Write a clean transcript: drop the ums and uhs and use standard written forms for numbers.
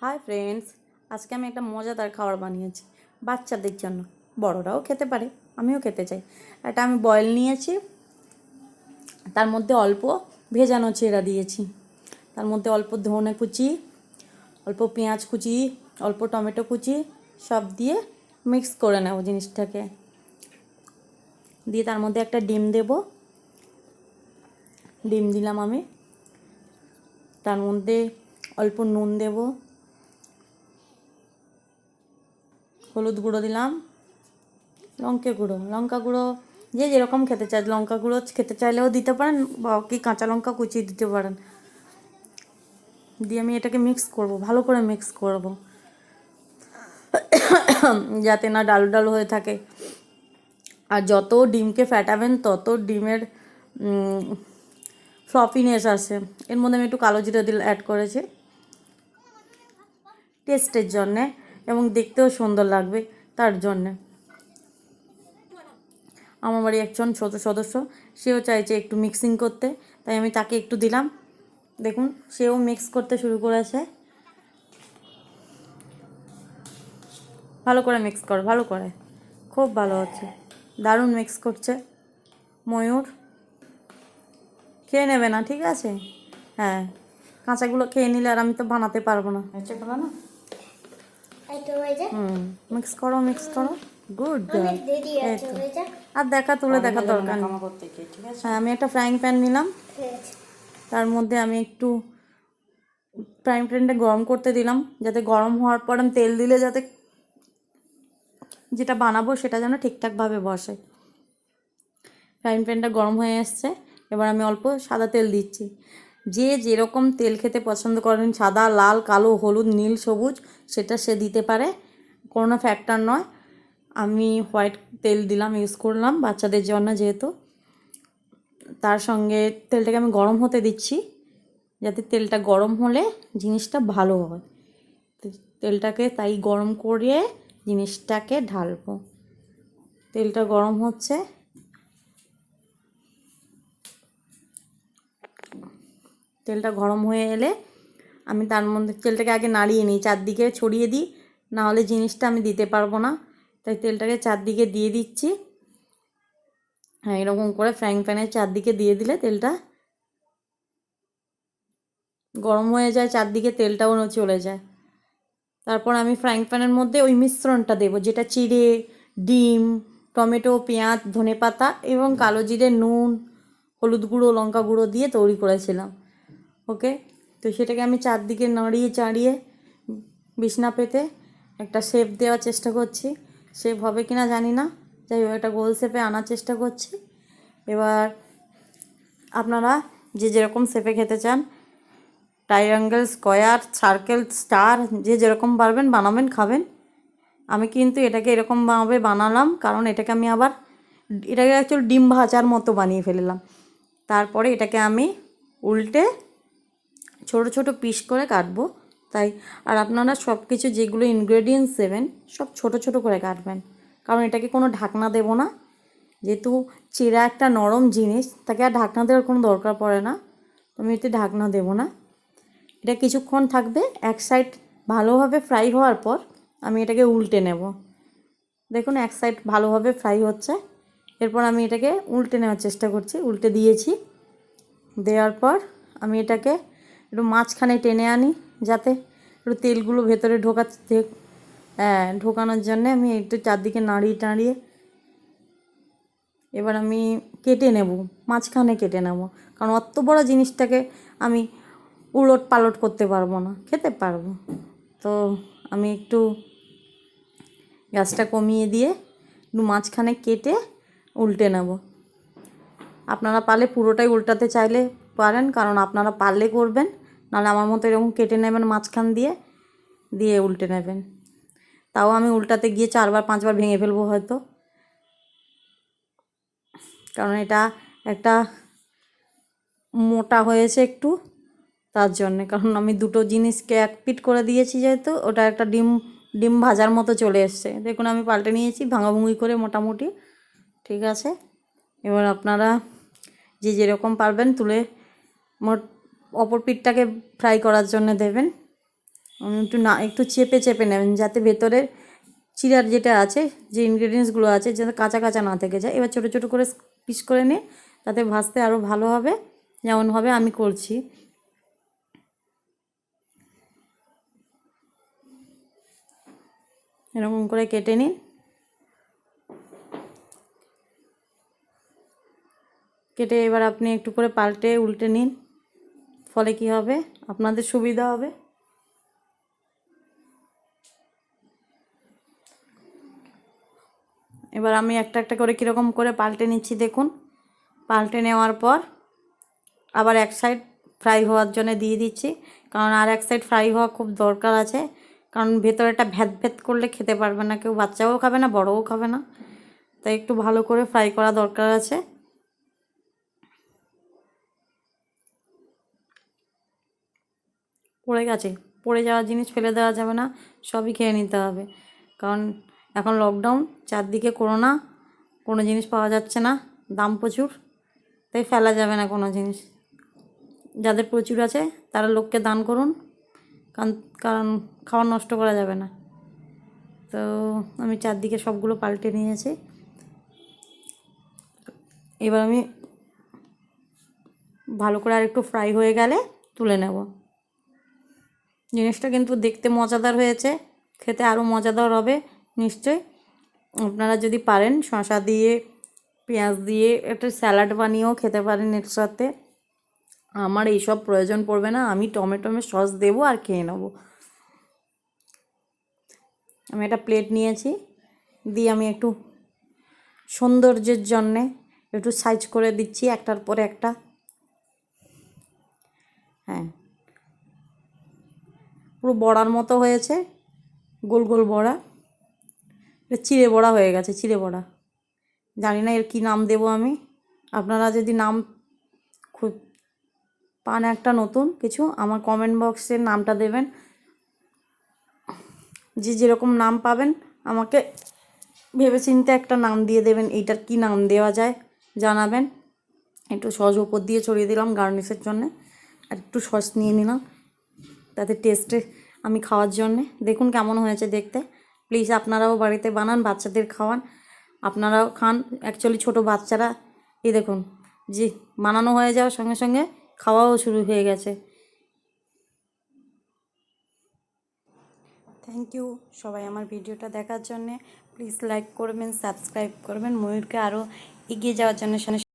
Hi friends, আজকে আমি একটা মজাদার খাবার বানিয়েছি বাচ্চাদের জন্য। বড়রাও খেতে পারে, আমিও খেতে চাই। এটা আমি বয়েল নিয়েছি, তার মধ্যে অল্প ভেজানো চিরা দিয়েছি, তার মধ্যে অল্প ধনে কুচি, অল্প পেঁয়াজ কুচি, অল্প টমেটো কুচি সব দিয়ে মিক্স করে নেব জিনিসটাকে। দিয়ে তার মধ্যে একটা ডিম দেব, ডিম দিলাম আমি। তার মধ্যে অল্প নুন দেব, হলুদ গুঁড়ো দিলাম, লঙ্কা গুঁড়ো যে যেরকম খেতে চায়, লঙ্কা গুঁড়ো খেতে চাইলেও দিতে পারেন বা কি কাঁচা লঙ্কা কুচিয়ে দিতে পারেন। দিয়ে আমি এটাকে মিক্স করব, ভালো করে মিক্স করব যাতে না ডাল ডাল হয়ে থাকে। আর যত ডিমকে ফ্যাটাবেন তত ডিমের ফ্লফিনেস আসে। এর মধ্যে আমি একটু কালো জিরা অ্যাড করেছি টেস্টের জন্যে, এবং দেখতেও সুন্দর লাগবে তার জন্যে। আমার বাড়ি একজন ছোট সদস্য, সেও চাইছে একটু মিক্সিং করতে, তাই আমি তাকে একটু দিলাম। দেখুন, সেও মিক্স করতে শুরু করেছে। ভালো করে মিক্স কর, ভালো করে, খুব ভালো হচ্ছে, দারুণ মিক্স করছে। ময়ূর খেয়ে নেবে না, ঠিক আছে? হ্যাঁ, কাঁচাগুলো খেয়ে নিলে আর আমি তো বানাতে পারবো না। না, মিক্স করো, মিক্স করো, গুড গার্ল। আর দেখা তুলে দেখা দরকার নেই। হ্যাঁ, আমি একটা ফ্রাইং প্যান নিলাম, তার মধ্যে আমি একটু ফ্রাইং প্যানটা গরম করতে দিলাম, যাতে গরম হওয়ার পর আমি তেল দিলে যাতে যেটা বানাবো সেটা যেন ঠিকঠাকভাবে বসে। ফ্রাইং প্যানটা গরম হয়ে এসছে, এবার আমি অল্প সাদা তেল দিচ্ছি। যে যেরকম তেল খেতে পছন্দ করেন, সাদা, লাল, কালো, হলুদ, নীল, সবুজ, সেটা সে দিতে পারে, কোনো ফ্যাক্টর নয়। আমি হোয়াইট তেল দিলাম, ইউজ করলাম বাচ্চাদের জন্য যেহেতু। তার সঙ্গে তেলটাকে আমি গরম হতে দিচ্ছি, যাতে তেলটা গরম হলে জিনিসটা ভালো হয়। তেলটাকে তাই গরম করে জিনিসটাকে ঢালবো। তেলটা গরম হচ্ছে, তেলটা গরম হয়ে এলে আমি তার মধ্যে তেলটাকে আগে নাড়িয়ে নিই, চারদিকে ছড়িয়ে দিই, নাহলে জিনিসটা আমি দিতে পারবো না। তাই তেলটাকে চারদিকে দিয়ে দিচ্ছি। হ্যাঁ, এরকম করে ফ্রাইং প্যানের চারদিকে দিয়ে দিলে তেলটা গরম হয়ে যায়, চারদিকে তেলটাও চলে যায়। তারপর আমি ফ্রাইং প্যানের মধ্যে ওই মিশ্রণটা দেবো, যেটা চিড়ে, ডিম, টমেটো, পেঁয়াজ, ধনেপাতা এবং কালো জিরে, নুন, হলুদ গুঁড়ো, লঙ্কা গুঁড়ো দিয়ে তৈরি করেছিলাম। ওকে, তো সেটাকে আমি চারদিকে নাড়িয়ে চাড়িয়ে বিছনা পেতে একটা শেপ দেওয়ার চেষ্টা করছি। শেপ হবে কি না জানি না, যাই হোক একটা গোল শেপে আনার চেষ্টা করছি। এবার আপনারা যে যেরকম শেপে খেতে চান, ট্রায়াঙ্গেল, স্কোয়ার, সার্কেল, স্টার, যে যেরকম পারবেন বানাবেন, খাবেন। আমি কিন্তু এটাকে এরকমভাবে বানালাম কারণ এটাকে আমি আবার এটাকে অ্যাকচুয়ালি ডিম ভাজার মতো বানিয়ে ফেললাম। তারপরে এটাকে আমি উল্টে ছোট ছোট পিস করে কাটবো, তাই। আর আপনারা সব কিছু যেগুলো ইনগ্রেডিয়েন্টস দেবেন সব ছোট ছোট করে কাটবেন, কারণ এটাকে কোনো ঢাকনা দেবো না। যেহেতু চিড়া একটা নরম জিনিস, তাকে আর ঢাকনা দেওয়ার কোনো দরকার পড়ে না, তো আমি এতে ঢাকনা দেবো না। এটা কিছুক্ষণ থাকবে, এক সাইড ভালোভাবে ফ্রাই হওয়ার পর আমি এটাকে উল্টে নেব। দেখুন, এক সাইড ভালোভাবে ফ্রাই হচ্ছে, এরপর আমি এটাকে উল্টে নেওয়ার চেষ্টা করছি। উল্টে দিয়েছি, দেওয়ার পর আমি এটাকে একটু মাঝখানে টেনে আনি, যাতে একটু তেলগুলো ভেতরে ঢোকানোর জন্যে আমি একটু চারদিকে নাড়িয়ে টাড়িয়ে এবার আমি কেটে নেব, মাঝখানে কেটে নেব, কারণ অত বড় জিনিসটাকে আমি উলট পালট করতে পারবো না, খেতে পারবো। তো আমি একটু গ্যাসটা কমিয়ে দিয়ে একটু মাঝখানে কেটে উল্টে নেব। আপনারা পারলে পুরোটাই উল্টাতে চাইলে পারেন, কারণ আপনারা পারলে করবেন, নাহলে আমার মতো এরকম কেটে নেবেন মাঝখান দিয়ে, দিয়ে উল্টে নেবেন। তাও আমি উল্টাতে গিয়ে 4বার 5বার ভেঙে ফেলবো হয়তো, কারণ এটা একটা মোটা হয়েছে একটু, তার জন্যে। কারণ আমি দুটো জিনিসকে এক পিট করে দিয়েছি, যেহেতু ওটা একটা ডিম ভাজার মতো চলে এসছে। দেখুন, আমি পাল্টে নিয়েছি ভাঙাভুঙি করে মোটামুটি, ঠিক আছে। এবার আপনারা যে যেরকম পারবেন তুলে অপর পিঠটাকে ফ্রাই করার জন্য দেবেন। একটু চেপে চেপে নেবেন, যাতে ভেতরের চিরার যেটা আছে, যে ইনগ্রেডিয়েন্টসগুলো আছে, যাতে কাঁচা কাঁচা না থেকে যায়। এবার ছোটো ছোটো করে পিস করে নিয়ে তাতে ভাজতে আরও ভালো হবে, যেমনভাবে আমি করছি। এরকম করে কেটে নিন। কেটে এবার আপনি একটু করে পাল্টে উল্টে নিন, ফলে কি হবে, আপনাদের সুবিধা হবে। এবার আমি একটা একটা করে কীরকম করে পাল্টে নিচ্ছি দেখুন। পাল্টে নেওয়ার পর আবার এক সাইড ফ্রাই হওয়ার জন্য দিয়ে দিচ্ছি, কারণ আর এক সাইড ফ্রাই হওয়া খুব দরকার আছে, কারণ ভেতরেটা ভ্যাত ভ্যাত করলে খেতে পারবে না কেউ, বাচ্চাও খাবে না, বড়ও খাবে না, তাই একটু ভালো করে ফ্রাই করা দরকার আছে। পড়ে গেছে, পড়ে যাওয়া জিনিস ফেলে দেওয়া যাবে না, সবই খেয়ে নিতে হবে, কারণ এখন লকডাউন, চারদিকে করোনা, কোনো জিনিস পাওয়া যাচ্ছে না, দাম প্রচুর, তাই ফেলা যাবে না কোনো জিনিস। যাদের প্রচুর আছে তারা লোককে দান করুন, কারণ কারণ খাবার নষ্ট করা যাবে না। তো আমি চারদিকে সবগুলো পাল্টে নিয়েছি। এবার আমি ভালো করে আর একটু ফ্রাই হয়ে গেলে তুলে নেব। জিনিসটা কিন্তু দেখতে মজাদার হয়েছে, খেতে আরও মজাদার হবে নিশ্চয়ই। আপনারা যদি পারেন শসা দিয়ে, পেঁয়াজ দিয়ে একটা স্যালাড বানিয়েও খেতে পারেন এর সাথে। আমার এইসব প্রয়োজন পড়বে না, আমি টমেটো সস দেবো আর খেয়ে নেবো। আমি একটা প্লেট নিয়েছি, দিয়ে আমি একটু সৌন্দর্যের জন্যে একটু সাইজ করে দিচ্ছি একটার পরে একটা। হ্যাঁ, পুরো বড়ার মতো হয়েছে, গোল গোল বড়া, এটা চিড়ে বড়া হয়ে গেছে, চিড়ে বড়া। জানি না এর কী নাম দেবো আমি, আপনারা যদি নাম খুব পান একটা নতুন কিছু, আমার কমেন্ট বক্সে নামটা দেবেন, যে যেরকম নাম পাবেন আমাকে ভেবেচিন্তে একটা নাম দিয়ে দেবেন, এইটার কী নাম দেওয়া যায় জানাবেন। একটু সস উপর দিয়ে ছড়িয়ে দিলাম গার্নিশের জন্যে, আর একটু সস নিয়ে নিলাম তাতে টেস্টে আমি খাওয়ার জন্যে। দেখুন কেমন হয়েছে দেখতে, প্লিজ আপনারাও বাড়িতে বানান, বাচ্চাদের খাওয়ান, আপনারাও খান। অ্যাকচুয়ালি ছোটো বাচ্চারা, এই দেখুন, যে বানানো হয়ে যাওয়ার সঙ্গে সঙ্গে খাওয়াও শুরু হয়ে গেছে। থ্যাংক ইউ সবাই আমার ভিডিওটা দেখার জন্যে। প্লিজ লাইক করবেন, সাবস্ক্রাইব করবেন, ময়ূরকে আরও এগিয়ে যাওয়ার জন্য